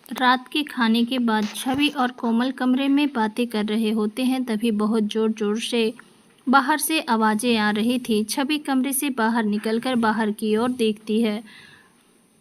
रात के खाने के बाद छवि और कोमल कमरे में बातें कर रहे होते हैं। तभी बहुत जोर जोर से बाहर से आवाज़ें आ रही थी। छवि कमरे से बाहर निकलकर बाहर की ओर देखती है।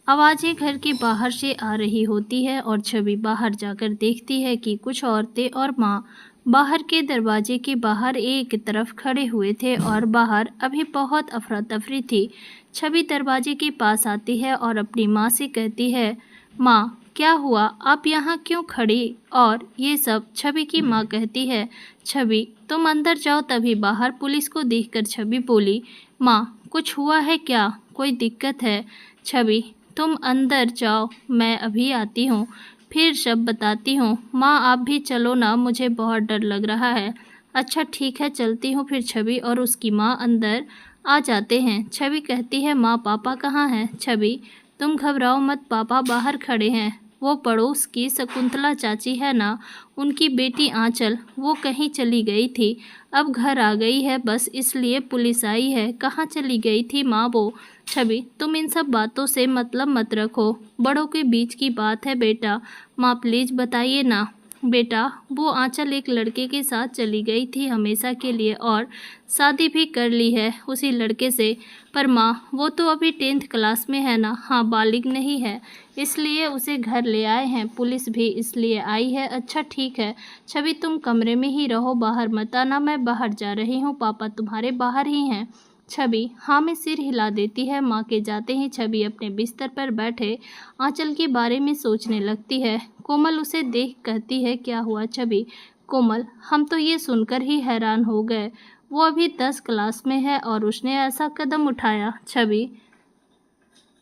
आवाज़ें घर के बाहर से आ रही होती है और छवि बाहर जाकर देखती है कि कुछ औरतें और माँ बाहर के दरवाजे के बाहर एक तरफ खड़े हुए थे और बाहर अभी बहुत अफरा तफरी थी। छवि दरवाजे के पास आती है और अपनी माँ से कहती है, माँ क्या हुआ, आप यहाँ क्यों खड़ी और ये सब। छवि की माँ कहती है, छवि तुम अंदर जाओ। तभी बाहर पुलिस को देखकर छवि बोली, माँ कुछ हुआ है क्या, कोई दिक्कत है। छवि तुम अंदर जाओ, मैं अभी आती हूँ, फिर सब बताती हूँ। माँ आप भी चलो ना, मुझे बहुत डर लग रहा है। अच्छा ठीक है चलती हूँ। फिर छवि और उसकी माँ अंदर आ जाते हैं। छवि कहती है, माँ पापा कहाँ हैं। छवि तुम घबराओ मत, पापा बाहर खड़े हैं। वो पड़ोस की शकुंतला चाची है ना, उनकी बेटी आंचल, वो कहीं चली गई थी, अब घर आ गई है, बस इसलिए पुलिस आई है। कहाँ चली गई थी माँ वो। छवि तुम इन सब बातों से मतलब मत रखो, बड़ों के बीच की बात है बेटा। माँ प्लीज़ बताइए ना। बेटा वो आंचल एक लड़के के साथ चली गई थी हमेशा के लिए और शादी भी कर ली है उसी लड़के से। पर माँ वो तो अभी 10th क्लास में है ना, हाँ बालिग नहीं है, इसलिए उसे घर ले आए हैं, पुलिस भी इसलिए आई है। अच्छा ठीक है छवि तुम कमरे में ही रहो, बाहर मत आना, मैं बाहर जा रही हूँ, पापा तुम्हारे बाहर ही हैं। छवि हाँ में सिर हिला देती है। माँ के जाते ही छवि अपने बिस्तर पर बैठे आंचल के बारे में सोचने लगती है। कोमल उसे देख कहती है, क्या हुआ छवि। कोमल हम तो ये सुनकर ही हैरान हो गए, वो अभी 10 क्लास में है और उसने ऐसा कदम उठाया। छवि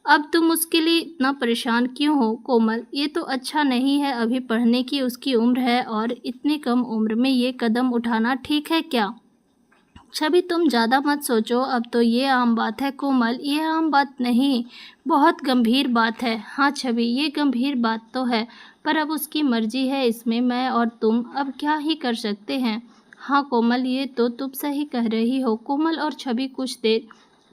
अब तुम उसके लिए इतना परेशान क्यों हो। कोमल ये तो अच्छा नहीं है, अभी पढ़ने की उसकी उम्र है और इतनी कम उम्र में ये कदम उठाना ठीक है क्या। छवि तुम ज़्यादा मत सोचो, अब तो ये आम बात है। कोमल ये आम बात नहीं, बहुत गंभीर बात है। हाँ छवि ये गंभीर बात तो है, पर अब उसकी मर्जी है, इसमें मैं और तुम अब क्या ही कर सकते हैं। हाँ कोमल ये तो तुम सही कह रही हो। कोमल और छवि कुछ देर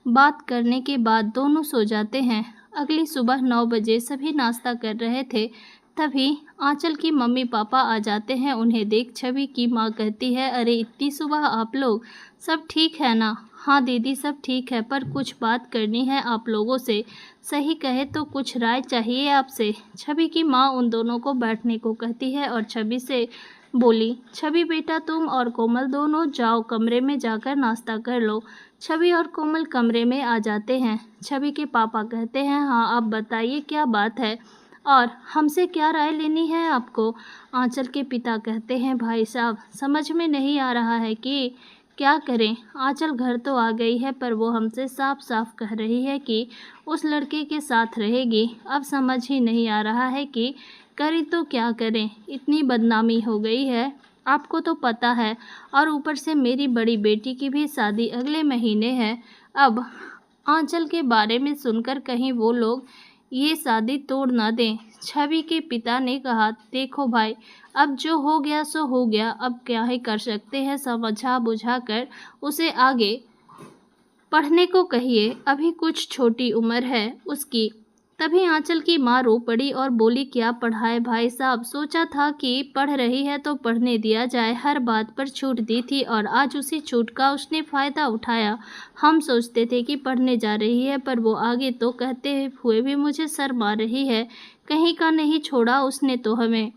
बात करने के बाद दोनों सो जाते हैं। अगली सुबह 9 बजे सभी नाश्ता कर रहे थे, तभी आंचल की मम्मी पापा आ जाते हैं। उन्हें देख छवि की माँ कहती है, अरे इतनी सुबह आप लोग, सब ठीक है ना। हाँ दीदी सब ठीक है, पर कुछ बात करनी है आप लोगों से, सही कहे तो कुछ राय चाहिए आपसे। छवि की माँ उन दोनों को बैठने को कहती है और छवि से बोली, छवि बेटा तुम और कोमल दोनों जाओ कमरे में जाकर नाश्ता कर लो। छवि और कोमल कमरे में आ जाते हैं। छवि के पापा कहते हैं, हाँ आप बताइए क्या बात है और हमसे क्या राय लेनी है आपको। आंचल के पिता कहते हैं, भाई साहब समझ में नहीं आ रहा है कि क्या करें। आंचल घर तो आ गई है, पर वो हमसे साफ साफ कह रही है कि उस लड़के के साथ रहेगी। अब समझ ही नहीं आ रहा है कि करें तो क्या करें, इतनी बदनामी हो गई है, आपको तो पता है, और ऊपर से मेरी बड़ी बेटी की भी शादी अगले महीने है। अब आंचल के बारे में सुनकर कहीं वो लोग ये शादी तोड़ ना दें। छवि के पिता ने कहा, देखो भाई अब जो हो गया सो हो गया, अब क्या ही कर सकते हैं, समझा बुझा कर उसे आगे पढ़ने को कहिए, अभी कुछ छोटी उम्र है उसकी। तभी आंचल की माँ रो पड़ी और बोली, क्या पढ़ाए भाई साहब, सोचा था कि पढ़ रही है तो पढ़ने दिया जाए, हर बात पर छूट दी थी और आज उसी छूट का उसने फ़ायदा उठाया। हम सोचते थे कि पढ़ने जा रही है, पर वो आगे तो कहते हुए भी मुझे शर्म आ रही है, कहीं का नहीं छोड़ा उसने तो हमें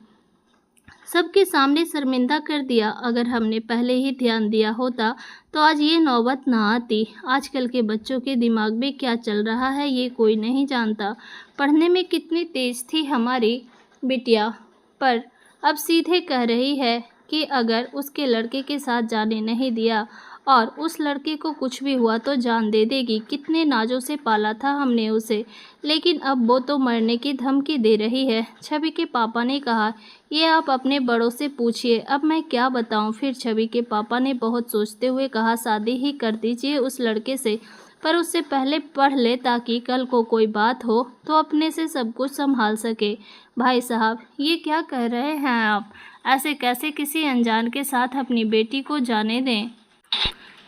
सबके सामने शर्मिंदा कर दिया। अगर हमने पहले ही ध्यान दिया होता तो आज ये नौबत ना आती। आजकल के बच्चों के दिमाग में क्या चल रहा है ये कोई नहीं जानता। पढ़ने में कितनी तेज थी हमारी बिटिया, पर अब सीधे कह रही है कि अगर उसके लड़के के साथ जाने नहीं दिया और उस लड़के को कुछ भी हुआ तो जान दे देगी। कितने नाजों से पाला था हमने उसे, लेकिन अब वो तो मरने की धमकी दे रही है। छवि के पापा ने कहा, ये आप अपने बड़ों से पूछिए, अब मैं क्या बताऊं। फिर छवि के पापा ने बहुत सोचते हुए कहा, शादी ही कर दीजिए उस लड़के से, पर उससे पहले पढ़ ले ताकि कल को कोई बात हो तो अपने से सब कुछ संभाल सके। भाई साहब ये क्या कह रहे हैं आप, ऐसे कैसे किसी अनजान के साथ अपनी बेटी को जाने दें,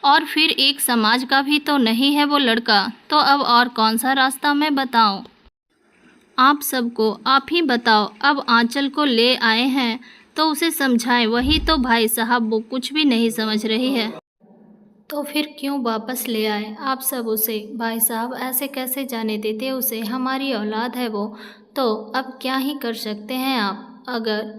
और फिर एक समाज का भी तो नहीं है वो लड़का, तो अब और कौन सा रास्ता मैं बताऊं। आप सबको आप ही बताओ, अब आंचल को ले आए हैं तो उसे समझाएं। वही तो भाई साहब, वो कुछ भी नहीं समझ रही है तो फिर क्यों वापस ले आए आप सब उसे। भाई साहब ऐसे कैसे जाने देते उसे, हमारी औलाद है वो। तो अब क्या ही कर सकते हैं आप। अगर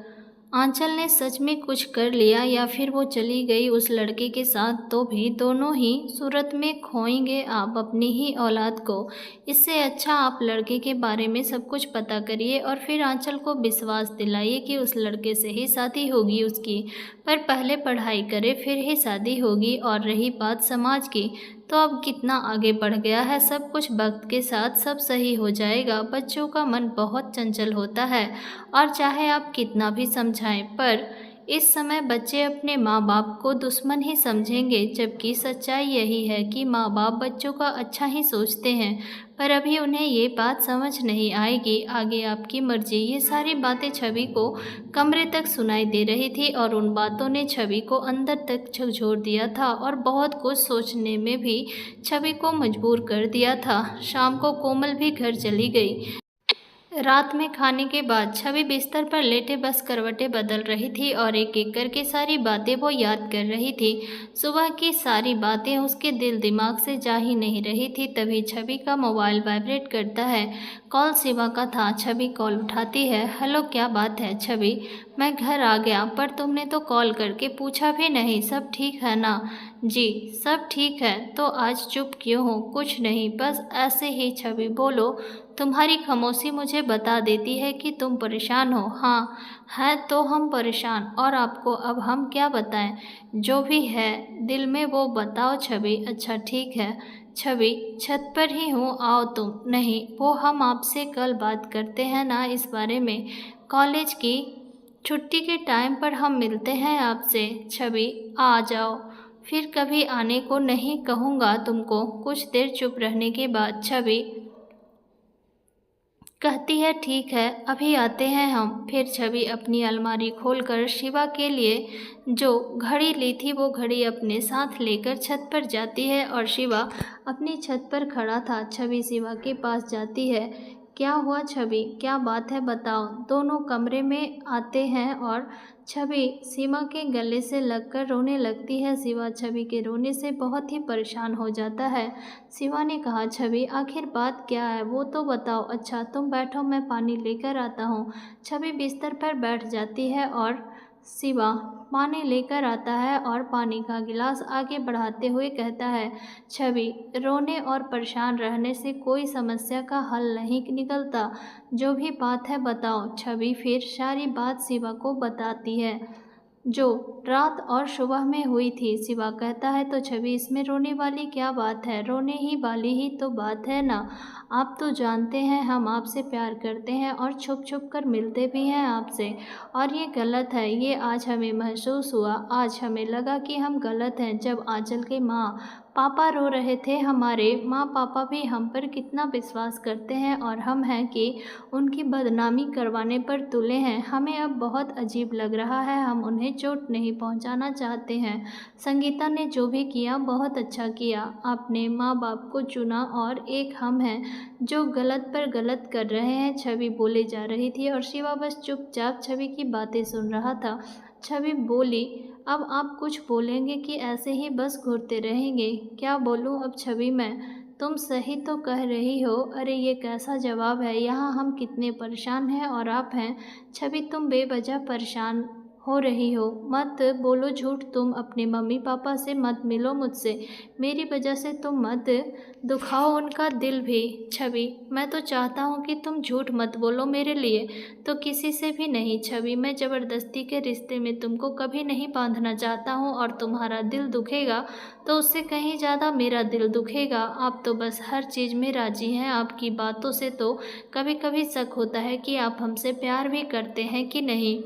आंचल ने सच में कुछ कर लिया या फिर वो चली गई उस लड़के के साथ, तो भी दोनों ही सूरत में खोएंगे आप अपनी ही औलाद को। इससे अच्छा आप लड़के के बारे में सब कुछ पता करिए और फिर आंचल को विश्वास दिलाइए कि उस लड़के से ही शादी होगी उसकी। पर पहले पढ़ाई करे फिर ही शादी होगी। और रही बात समाज की, तो अब कितना आगे बढ़ गया है सब कुछ, वक्त के साथ सब सही हो जाएगा। बच्चों का मन बहुत चंचल होता है और चाहे आप कितना भी समझाएं, पर इस समय बच्चे अपने माँ बाप को दुश्मन ही समझेंगे, जबकि सच्चाई यही है कि माँ बाप बच्चों का अच्छा ही सोचते हैं। पर अभी उन्हें ये बात समझ नहीं आएगी, आगे आपकी मर्जी। ये सारी बातें छवि को कमरे तक सुनाई दे रही थी और उन बातों ने छवि को अंदर तक झकझोर दिया था और बहुत कुछ सोचने में भी छवि को मजबूर कर दिया था। शाम को कोमल भी घर चली गई। रात में खाने के बाद छवि बिस्तर पर लेटे बस करवटें बदल रही थी और एक एक करके सारी बातें वो याद कर रही थी। सुबह की सारी बातें उसके दिल दिमाग से जा ही नहीं रही थी। तभी छवि का मोबाइल वाइब्रेट करता है। कॉल शिवा का था। छवि कॉल उठाती है। हेलो, क्या बात है छवि? मैं घर आ गया, पर तुमने तो कॉल करके पूछा भी नहीं। सब ठीक है ना? जी सब ठीक है। तो आज चुप क्यों हो? कुछ नहीं, बस ऐसे ही। छवि बोलो, तुम्हारी खामोशी मुझे बता देती है कि तुम परेशान हो। हाँ है तो हम परेशान, और आपको अब हम क्या बताएं? जो भी है दिल में वो बताओ छवि। अच्छा ठीक है। छवि, छत पर ही हूँ, आओ तुम। नहीं, वो हम आपसे कल बात करते हैं ना इस बारे में। कॉलेज की छुट्टी के टाइम पर हम मिलते हैं आपसे। छवि, आ जाओ, फिर कभी आने को नहीं कहूँगा तुमको। कुछ देर चुप रहने के बाद छवि कहती है ठीक है, अभी आते हैं हम। फिर छवि अपनी अलमारी खोलकर शिवा के लिए जो घड़ी ली थी वो घड़ी अपने साथ लेकर छत पर जाती है और शिवा अपनी छत पर खड़ा था। छवि शिवा के पास जाती है। क्या हुआ छवि, क्या बात है बताओ। दोनों कमरे में आते हैं और छवि सीमा के गले से लगकर रोने लगती है। शिवा छवि के रोने से बहुत ही परेशान हो जाता है। शिवा ने कहा, छवि आखिर बात क्या है वो तो बताओ। अच्छा तुम बैठो, मैं पानी लेकर आता हूँ। छवि बिस्तर पर बैठ जाती है और शिवा पानी लेकर आता है और पानी का गिलास आगे बढ़ाते हुए कहता है, छवि रोने और परेशान रहने से कोई समस्या का हल नहीं निकलता। जो भी बात है बताओ। छवि फिर सारी बात शिवा को बताती है जो रात और सुबह में हुई थी। शिवा कहता है, तो छवि इसमें रोने वाली क्या बात है? रोने ही वाली ही तो बात है ना। आप तो जानते हैं हम आपसे प्यार करते हैं और छुप छुप कर मिलते भी हैं आपसे, और ये गलत है। ये आज हमें महसूस हुआ, आज हमें लगा कि हम गलत हैं। जब आंचल के माँ पापा रो रहे थे, हमारे माँ पापा भी हम पर कितना विश्वास करते हैं और हम हैं कि उनकी बदनामी करवाने पर तुले हैं। हमें अब बहुत अजीब लग रहा है, हम उन्हें चोट नहीं पहुंचाना चाहते हैं। संगीता ने जो भी किया बहुत अच्छा किया। आपने माँ बाप को चुना और एक हम हैं जो गलत पर गलत कर रहे हैं। छवि बोले जा रही थी और शिवा बस चुपचाप छवि की बातें सुन रहा था। छवि बोली, अब आप कुछ बोलेंगे कि ऐसे ही बस घूरते रहेंगे? क्या बोलूं अब छवि मैं? तुम सही तो कह रही हो। अरे ये कैसा जवाब है? यहाँ हम कितने परेशान हैं और आप हैं। छवि तुम बेवजह परेशान हो रही हो। मत बोलो झूठ। तुम अपने मम्मी पापा से मत मिलो मुझसे। मेरी वजह से तुम मत दुखाओ उनका दिल भी। छवि मैं तो चाहता हूँ कि तुम झूठ मत बोलो मेरे लिए, तो किसी से भी नहीं। छवि मैं ज़बरदस्ती के रिश्ते में तुमको कभी नहीं बांधना चाहता हूँ, और तुम्हारा दिल दुखेगा तो उससे कहीं ज़्यादा मेरा दिल दुखेगा। आप तो बस हर चीज़ में राजी हैं। आपकी बातों से तो कभी कभी शक होता है कि आप हमसे प्यार भी करते हैं कि नहीं।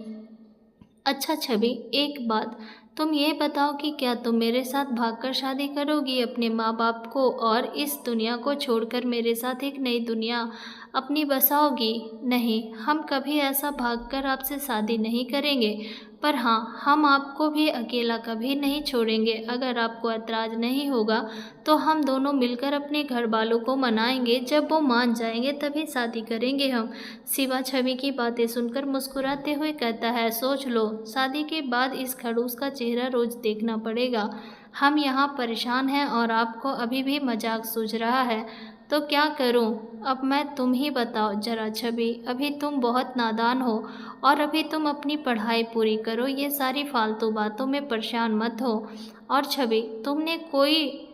अच्छा छवि, एक बात तुम ये बताओ कि क्या तुम मेरे साथ भागकर शादी करोगी अपने माँ बाप को और इस दुनिया को छोड़कर मेरे साथ एक नई दुनिया अपनी बसाओगी? नहीं, हम कभी ऐसा भागकर आपसे शादी नहीं करेंगे। पर हाँ, हम आपको भी अकेला कभी नहीं छोड़ेंगे। अगर आपको ऐतराज़ नहीं होगा तो हम दोनों मिलकर अपने घर वालों को मनाएंगे। जब वो मान जाएंगे तभी शादी करेंगे हम। शिवा छवि की बातें सुनकर मुस्कुराते हुए कहता है, सोच लो, शादी के बाद इस खड़ूस का चेहरा रोज देखना पड़ेगा। हम यहाँ परेशान हैं और आपको अभी भी मजाक सूझ रहा है तो क्या करूं? अब मैं तुम ही बताओ जरा छवि, अभी तुम बहुत नादान हो और अभी तुम अपनी पढ़ाई पूरी करो, ये सारी फालतू बातों में परेशान मत हो। और छवि, तुमने कोई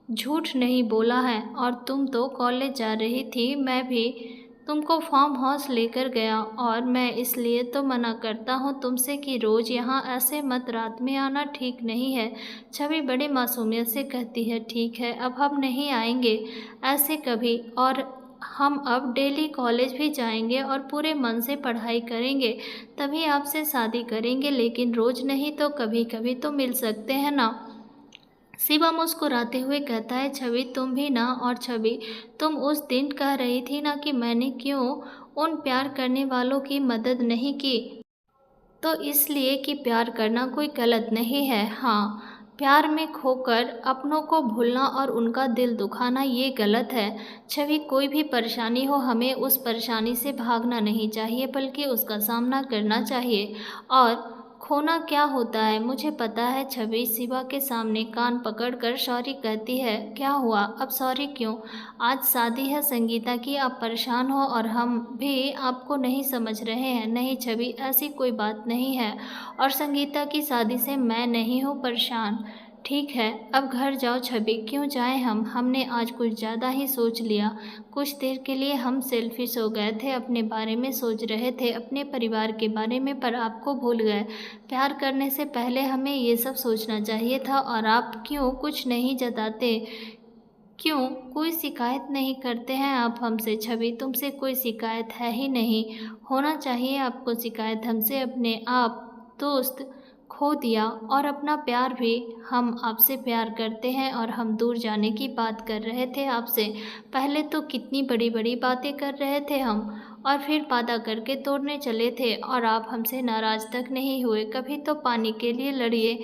झूठ नहीं बोला है और तुम तो कॉलेज जा रही थी, मैं भी तुमको फार्म हाउस लेकर गया और मैं इसलिए तो मना करता हूँ तुमसे कि रोज़ यहाँ ऐसे मत रात में आना ठीक नहीं है। छवि बड़ी मासूमियत से कहती है, ठीक है, अब हम नहीं आएंगे ऐसे कभी, और हम अब डेली कॉलेज भी जाएंगे और पूरे मन से पढ़ाई करेंगे, तभी आपसे शादी करेंगे, लेकिन रोज़ नहीं तो कभी कभी तो मिल सकते हैं ना। शिवा मुस्कुराते हुए कहता है, छवि तुम भी ना, और छवि तुम उस दिन कह रही थी ना कि मैंने क्यों उन प्यार करने वालों की मदद नहीं की, तो इसलिए कि प्यार करना कोई गलत नहीं है। हाँ, प्यार में खोकर अपनों को भूलना और उनका दिल दुखाना ये गलत है। छवि, कोई भी परेशानी हो हमें उस परेशानी से भागना नहीं चाहिए बल्कि उसका सामना करना चाहिए। और खोना क्या होता है मुझे पता है। छवि शिवा के सामने कान पकड़कर सॉरी कहती है, क्या हुआ, अब सॉरी क्यों? आज शादी है संगीता की, आप परेशान हो और हम भी आपको नहीं समझ रहे हैं। नहीं छवि, ऐसी कोई बात नहीं है और संगीता की शादी से मैं नहीं हूँ परेशान। ठीक है, अब घर जाओ छवि। क्यों जाएं हमने आज कुछ ज़्यादा ही सोच लिया। कुछ देर के लिए हम सेल्फिश हो गए थे, अपने बारे में सोच रहे थे, अपने परिवार के बारे में, पर आपको भूल गए। प्यार करने से पहले हमें ये सब सोचना चाहिए था। और आप क्यों कुछ नहीं जताते? क्यों कोई शिकायत नहीं करते हैं आप हमसे? छवि, तुमसे कोई शिकायत है ही नहीं, होना चाहिए आपको शिकायत हमसे। अपने आप दोस्त खो दिया और अपना प्यार भी। हम आपसे प्यार करते हैं और हम दूर जाने की बात कर रहे थे आपसे। पहले तो कितनी बड़ी बड़ी बातें कर रहे थे हम, और फिर वादा करके तोड़ने चले थे और आप हमसे नाराज़ तक नहीं हुए। कभी तो पानी के लिए लड़िए।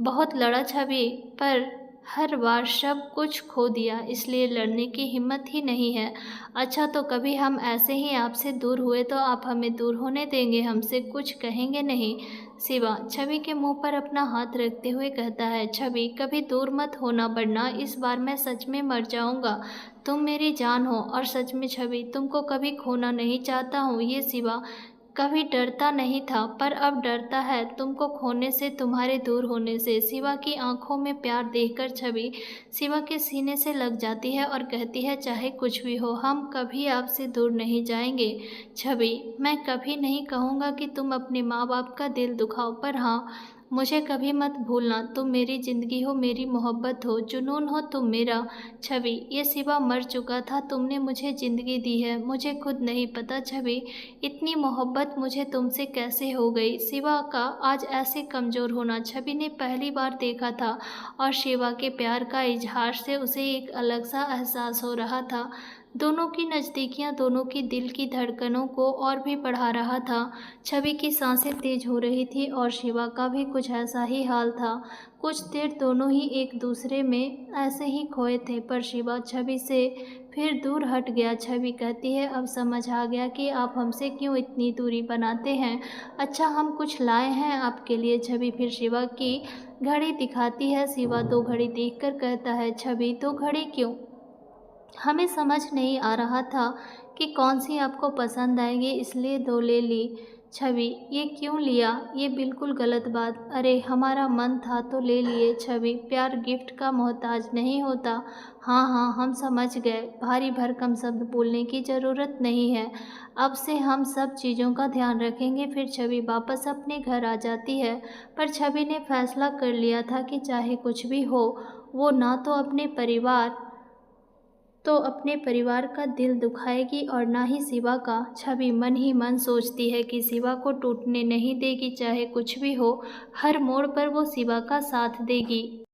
बहुत लड़ा छवि, पर हर बार सब कुछ खो दिया, इसलिए लड़ने की हिम्मत ही नहीं है। अच्छा, तो कभी हम ऐसे ही आपसे दूर हुए तो आप हमें दूर होने देंगे? हमसे कुछ कहेंगे नहीं? शिवा छवि के मुंह पर अपना हाथ रखते हुए कहता है, छवि कभी दूर मत होना वरना इस बार मैं सच में मर जाऊंगा। तुम मेरी जान हो और सच में छवि तुमको कभी खोना नहीं चाहता हूँ। ये शिवा कभी डरता नहीं था पर अब डरता है तुमको खोने से, तुम्हारे दूर होने से। शिवा की आंखों में प्यार देखकर छवि शिवा के सीने से लग जाती है और कहती है, चाहे कुछ भी हो हम कभी आपसे दूर नहीं जाएंगे। छवि, मैं कभी नहीं कहूँगा कि तुम अपने माँ बाप का दिल दुखाओ, पर हाँ, मुझे कभी मत भूलना। तुम मेरी ज़िंदगी हो, मेरी मोहब्बत हो, जुनून हो तुम मेरा। छवि, ये शिवा मर चुका था, तुमने मुझे ज़िंदगी दी है। मुझे खुद नहीं पता छवि, इतनी मोहब्बत मुझे तुमसे कैसे हो गई। शिवा का आज ऐसे कमज़ोर होना छवि ने पहली बार देखा था और शिवा के प्यार का इजहार से उसे एक अलग सा एहसास हो रहा था। दोनों की नज़दीकियाँ दोनों की दिल की धड़कनों को और भी बढ़ा रहा था। छवि की सांसें तेज हो रही थी और शिवा का भी कुछ ऐसा ही हाल था। कुछ देर दोनों ही एक दूसरे में ऐसे ही खोए थे, पर शिवा छवि से फिर दूर हट गया। छवि कहती है, अब समझ आ गया कि आप हमसे क्यों इतनी दूरी बनाते हैं। अच्छा, हम कुछ लाए हैं आपके लिए। छवि फिर शिवा की घड़ी दिखाती है। शिवा 2 घड़ी देखकर कहता है, छवि 2 घड़ी क्यों? हमें समझ नहीं आ रहा था कि कौन सी आपको पसंद आएगी, इसलिए 2 ले ली। छवि, ये क्यों लिया? ये बिल्कुल गलत बात। अरे, हमारा मन था तो ले लिए। छवि, प्यार गिफ्ट का मोहताज नहीं होता। हाँ हाँ, हम समझ गए, भारी भरकम शब्द बोलने की ज़रूरत नहीं है। अब से हम सब चीज़ों का ध्यान रखेंगे। फिर छवि वापस अपने घर आ जाती है, पर छवि ने फैसला कर लिया था कि चाहे कुछ भी हो, वो ना तो अपने परिवार का दिल दुखाएगी और ना ही शिवा का। छवि मन ही मन सोचती है कि शिवा को टूटने नहीं देगी, चाहे कुछ भी हो, हर मोड़ पर वो शिवा का साथ देगी।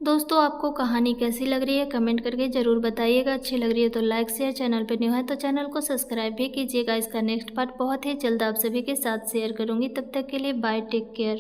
दोस्तों आपको कहानी कैसी लग रही है कमेंट करके ज़रूर बताइएगा। अच्छी लग रही है तो लाइक शेयर, चैनल पर न्यू है तो चैनल को सब्सक्राइब भी कीजिएगा। इसका नेक्स्ट पार्ट बहुत ही जल्द आप सभी के साथ शेयर करूँगी। तब तक के लिए बाय, टेक केयर।